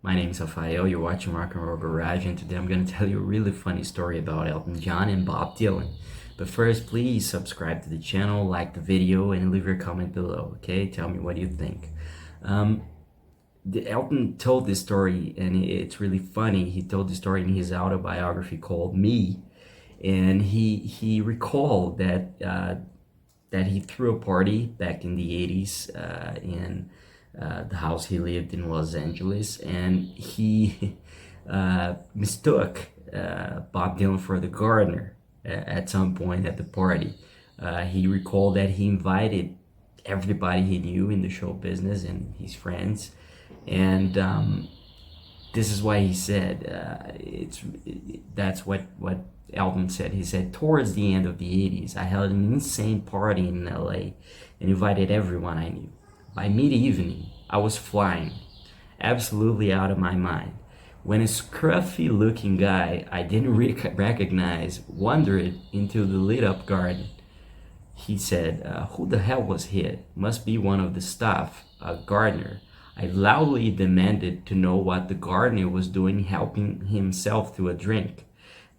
My name is Rafael, you're watching Rock and Roll Garage, and today I'm going to tell you a really funny story about Elton John and Bob Dylan. But first, please subscribe to the channel, like the video, and leave your comment below, okay? Tell me what you think. Elton told this story, and it's really funny. He told the story in his autobiography called Me, and he recalled that he threw a party back in the 80s in the house he lived in Los Angeles, and he mistook Bob Dylan for the gardener at some point at the party. He recalled that he invited everybody he knew in the show business and his friends, and this is why he said that's what Elton said. He said, towards the end of the 80s, I held an insane party in LA and invited everyone I knew. By mid-evening, I was flying, absolutely out of my mind, when a scruffy-looking guy I didn't recognize wandered into the lit-up garden. He said, who the hell was he? Must be one of the staff, a gardener. I loudly demanded to know what the gardener was doing, helping himself to a drink.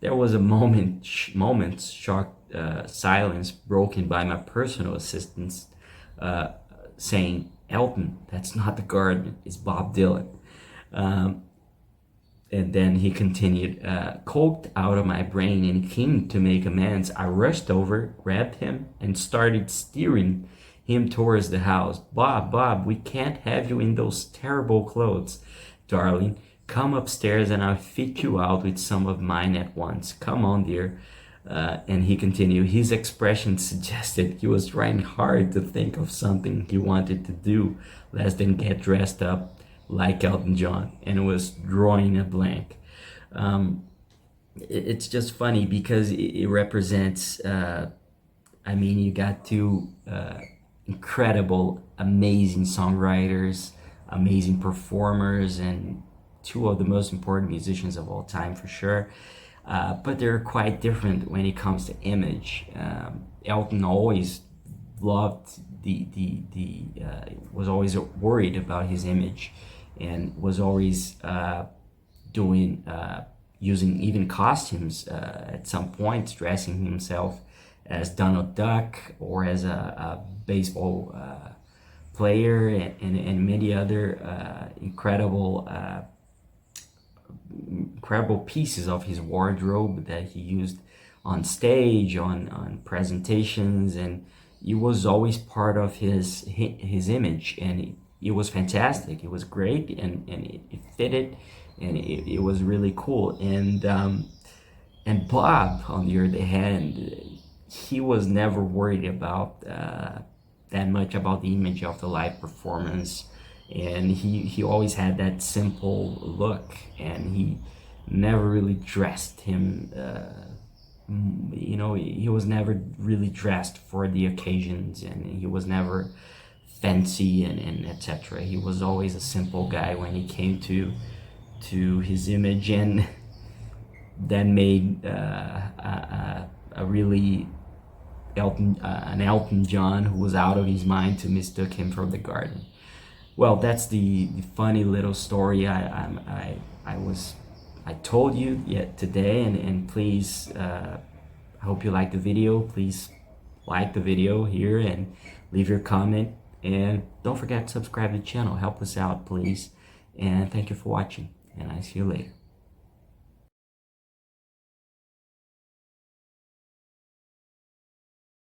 There was a moment's shocked silence broken by my personal assistant saying, Elton, that's not the gardener, it's Bob Dylan. And then he continued, coked out of my brain and keen to make amends, I rushed over, grabbed him, and started steering him towards the house. Bob, we can't have you in those terrible clothes, darling. Come upstairs and I'll fit you out with some of mine at once. Come on, dear. And he continued. His expression suggested he was trying hard to think of something he wanted to do less than get dressed up like Elton John, and was drawing a blank. It's just funny because it represents, you got two incredible, amazing songwriters, amazing performers, and two of the most important musicians of all time for sure. But they're quite different when it comes to image. Elton always loved was always worried about his image, and was always using even costumes at some points, dressing himself as Donald Duck or as a baseball player, and many other incredible pieces of his wardrobe that he used on stage, on presentations, and it was always part of his image, and it was fantastic. It was great, and it fitted, and it was really cool. And Bob, on the other hand, he was never worried about that much about the image of the live performance, and he always had that simple look, and he never really dressed him. He was never really dressed for the occasions, and he was never fancy and etc. He was always a simple guy when he came to his image, and then made a really an Elton John who was out of his mind to mistook him for the garden. Well, that's the funny little story I told you yet today, and please, I hope you like the video. Please like the video here and leave your comment, and don't forget to subscribe to the channel. Help us out, please, and thank you for watching, and I see you later.